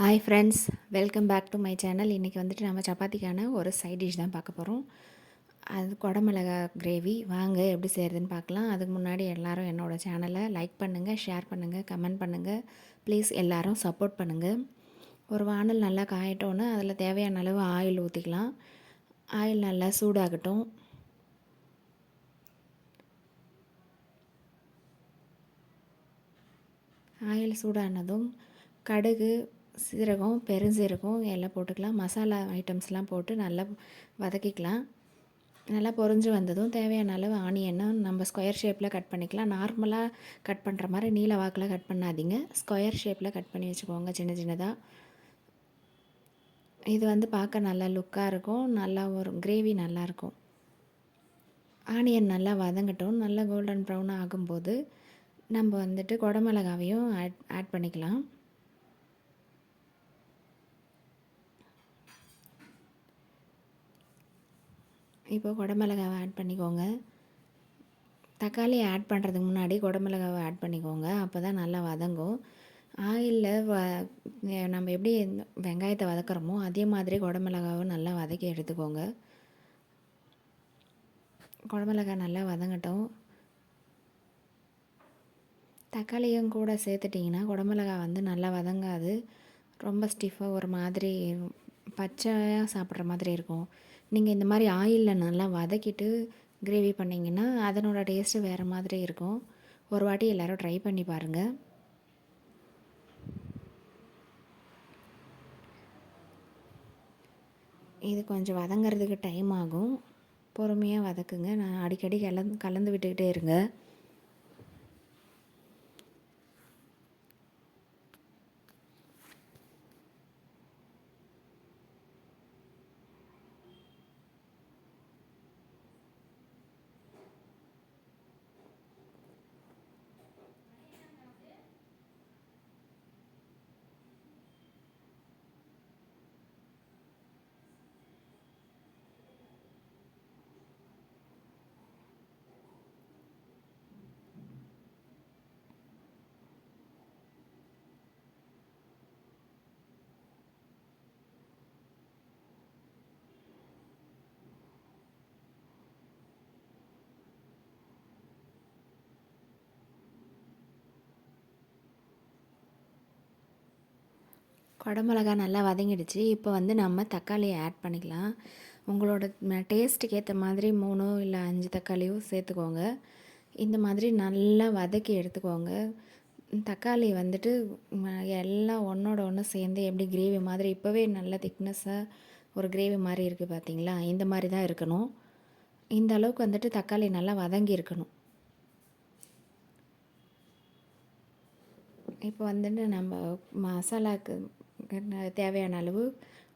Hi friends, welcome back to my channel. இன்றைக்கி வந்துட்டு நம்ம சப்பாத்திக்கான ஒரு சைட் டிஷ் தான் பார்க்க போகிறோம். அது குடமிளகா கிரேவி. வாங்க எப்படி செய்கிறதுன்னு பார்க்கலாம். அதுக்கு முன்னாடி எல்லோரும் என்னோடய சேனலை லைக் பண்ணுங்கள், ஷேர் பண்ணுங்கள், கமெண்ட் பண்ணுங்கள். ப்ளீஸ் எல்லோரும் சப்போர்ட் பண்ணுங்கள். ஒரு வானல் நல்லா காயட்டோன்னு அதில் தேவையான அளவு ஆயில் ஊற்றிக்கலாம். ஆயில் நல்லா சூடாகட்டும். ஆயில் சூடானதும் கடுகு, சீரகம், பெருஞ்சீரகம் எல்லாம் போட்டுக்கலாம். மசாலா ஐட்டம்ஸ்லாம் போட்டு நல்லா வதக்கிக்கலாம். நல்லா பொரிஞ்சு வந்ததும் தேவையான அளவு ஆனியனை நம்ம ஸ்கொயர் ஷேப்பில் கட் பண்ணிக்கலாம். நார்மலாக கட் பண்ணுற மாதிரி நீல வாக்கில் கட் பண்ணாதீங்க. ஸ்கொயர் ஷேப்பில் கட் பண்ணி வச்சுக்கோங்க, சின்ன சின்னதாக. இது வந்து பார்க்க நல்லா லுக்காக இருக்கும், நல்லா ஒரு கிரேவி நல்லாயிருக்கும். ஆனியன் நல்லா வதங்கட்டும். நல்லா கோல்டன் ப்ரௌன் ஆகும்போது நம்ம வந்துட்டு குடமிளகாவையும் ஆட் பண்ணிக்கலாம். இப்போ குடமிளகாவை ஆட் பண்ணிக்கோங்க. தக்காளி ஆட் பண்ணுறதுக்கு முன்னாடி குடமிளகாவை ஆட் பண்ணிக்கோங்க. அப்போ தான் நல்லா வதங்கும். ஆயிலில் நம்ம எப்படி வெங்காயத்தை வதக்குறோமோ அதே மாதிரி குடமிளகாவை நல்லா வதக்கி எடுத்துக்கோங்க. குடமிளகாய் நல்லா வதங்கட்டும். தக்காளியும் கூட சேர்த்துட்டிங்கன்னா குடமிளகாய் வந்து நல்லா வதங்காது. ரொம்ப ஸ்டிஃபாக ஒரு மாதிரி பச்சையாக சாப்பிட்ற மாதிரி இருக்கும். நீங்கள் இந்த மாதிரி ஆயிலில் நல்லா வதக்கிட்டு கிரேவி பண்ணிங்கன்னா அதனோட டேஸ்ட்டு வேறு மாதிரி இருக்கும். ஒரு வாட்டி எல்லோரும் ட்ரை பண்ணி பாருங்கள். இது கொஞ்சம் வதங்கிறதுக்கு டைம் ஆகும். பொறுமையாக வதக்குங்க. நான் அடிக்கடி கலந்து விட்டுக்கிட்டே இருங்க. குடமிளகா நல்லா வதங்கிடுச்சு. இப்போ வந்து நம்ம தக்காளியை ஆட் பண்ணிக்கலாம். உங்களோட டேஸ்ட்டுக்கு ஏற்ற மாதிரி 3 இல்லை 5 தக்காளியும் சேர்த்துக்கோங்க. இந்த மாதிரி நல்லா வதக்கி எடுத்துக்கோங்க. தக்காளி வந்துட்டு எல்லாம் ஒன்றோட ஒன்று சேர்ந்து எப்படி கிரேவி மாதிரி இப்போவே நல்ல திக்னஸ்ஸாக ஒரு கிரேவி மாதிரி இருக்குது பார்த்தீங்களா? இந்த மாதிரி தான் இருக்கணும். இந்த அளவுக்கு வந்துட்டு தக்காளி நல்லா வதங்கி இருக்கணும். இப்போ வந்துட்டு நம்ம மசாலாவுக்கு தேவையான அளவு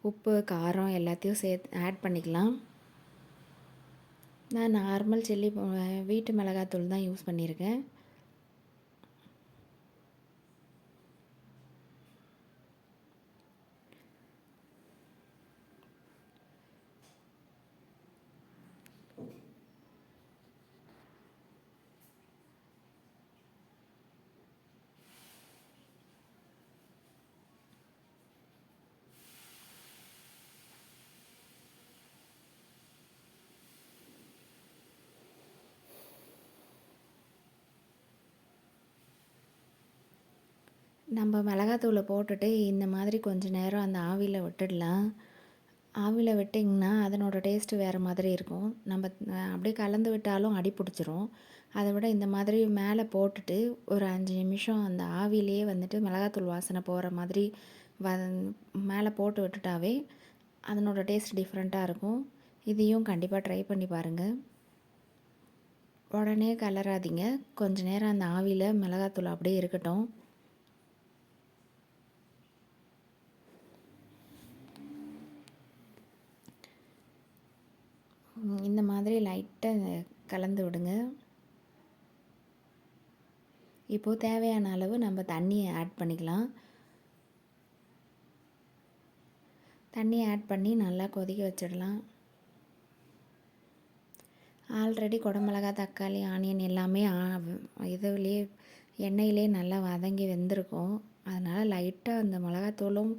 உப்பு, காரம் எல்லாத்தையும் ஆட் பண்ணிக்கலாம். நான் நார்மல் வீட்டு மிளகாத்தூள் தான் யூஸ் பண்ணியிருக்கேன். நம்ம மிளகாத்தூளை போட்டுட்டு இந்த மாதிரி கொஞ்சம் நேரம் அந்த ஆவியில் விட்டுடலாம். ஆவியில் விட்டிங்கன்னா அதனோட டேஸ்ட்டு வேறு மாதிரி இருக்கும். நம்ம அப்படியே கலந்து விட்டாலும் அடி பிடிச்சிரும். அதை விட இந்த மாதிரி மேலே போட்டுட்டு ஒரு 5 நிமிஷம் அந்த ஆவிலேயே வந்துட்டு மிளகாத்தூள் வாசனை போகிற மாதிரி வ மேலே போட்டு விட்டுட்டாவே அதனோட டேஸ்ட் டிஃப்ரெண்ட்டாக இருக்கும். இதையும் கண்டிப்பாக ட்ரை பண்ணி பாருங்கள். உடனே கலராதீங்க. கொஞ்சம் நேரம் அந்த ஆவியில் மிளகாத்தூள் அப்படியே இருக்கட்டும். இந்த மாதிரி லைட்டாக கலந்து விடுங்க. இப்போது தேவையான அளவு நம்ம தண்ணியை ஆட் பண்ணிக்கலாம். தண்ணியை ஆட் பண்ணி நல்லா கொதிக்க வச்சிடலாம். ஆல்ரெடி குடமிளகா, தக்காளி, ஆனியன் எல்லாமே இதுலேயே எண்ணெயிலே நல்லா வதங்கி வெந்திருக்கும். அதனால் லைட்டாக அந்த மிளகாத்தூளும்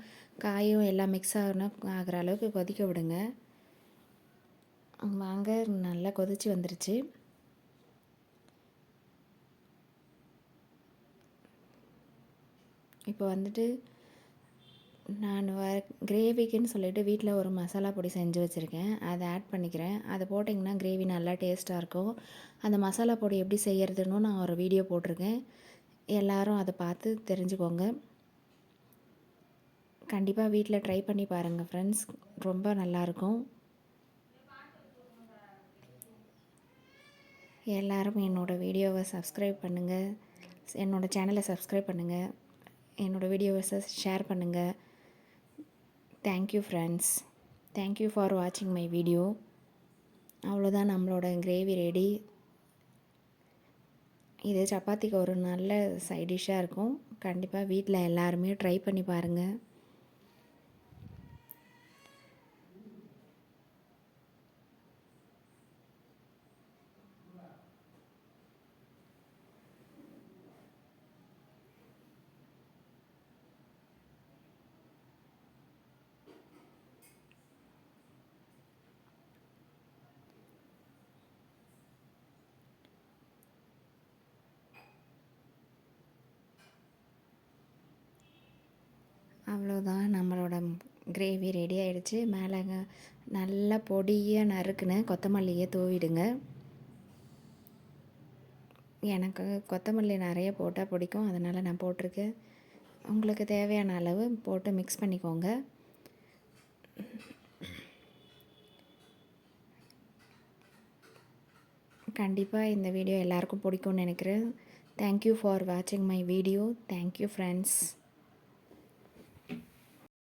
காயும் எல்லாம் மிக்ஸ் ஆகிற அளவுக்கு கொதிக்க விடுங்க. வாங்க, நல்லா கொதித்து வந்துருச்சு. இப்போ வந்துட்டு நான் கிரேவிக்குன்னு சொல்லிவிட்டு வீட்டில் ஒரு மசாலா பொடி செஞ்சு வச்சுருக்கேன். அதை ஆட் பண்ணிக்கிறேன். அதை போட்டிங்கன்னா கிரேவி நல்லா டேஸ்ட்டாக இருக்கும். அந்த மசாலா பொடி எப்படி செய்கிறதுன்னு நான் ஒரு வீடியோ போட்டிருக்கேன். எல்லோரும் அதை பார்த்து தெரிஞ்சுக்கோங்க. கண்டிப்பாக வீட்டில் ட்ரை பண்ணி பாருங்கள் ஃப்ரெண்ட்ஸ், ரொம்ப நல்லாயிருக்கும். எல்லோரும் என்னோடய வீடியோவை சப்ஸ்கிரைப் பண்ணுங்கள், என்னோடய சேனலை சப்ஸ்கிரைப் பண்ணுங்கள், என்னோடய வீடியோஸை ஷேர் பண்ணுங்கள். தேங்க்யூ ஃப்ரெண்ட்ஸ், தேங்க்யூ ஃபார் வாட்சிங் மை வீடியோ. அவ்வளோதான், நம்மளோட கிரேவி ரெடி. இது சப்பாத்திக்கு ஒரு நல்ல சைட் டிஷ்ஷாக இருக்கும். கண்டிப்பாக வீட்டில் எல்லாருமே ட்ரை பண்ணி பாருங்கள். அவ்வளோதான், நம்மளோட கிரேவி ரெடி ஆகிடுச்சு. மேலே நல்லா பொடியாக நறுக்குன்னு கொத்தமல்லியை தூவிடுங்க. எனக்கு கொத்தமல்லி நிறைய போட்டால் பிடிக்கும், அதனால் நான் போட்டிருக்கேன். உங்களுக்கு தேவையான அளவு போட்டு மிக்ஸ் பண்ணிக்கோங்க. கண்டிப்பாக இந்த வீடியோ எல்லாருக்கும் பிடிக்கும்னு நினைக்கிறேன். தேங்க்யூ ஃபார் வாட்சிங் மை வீடியோ. Thank you friends.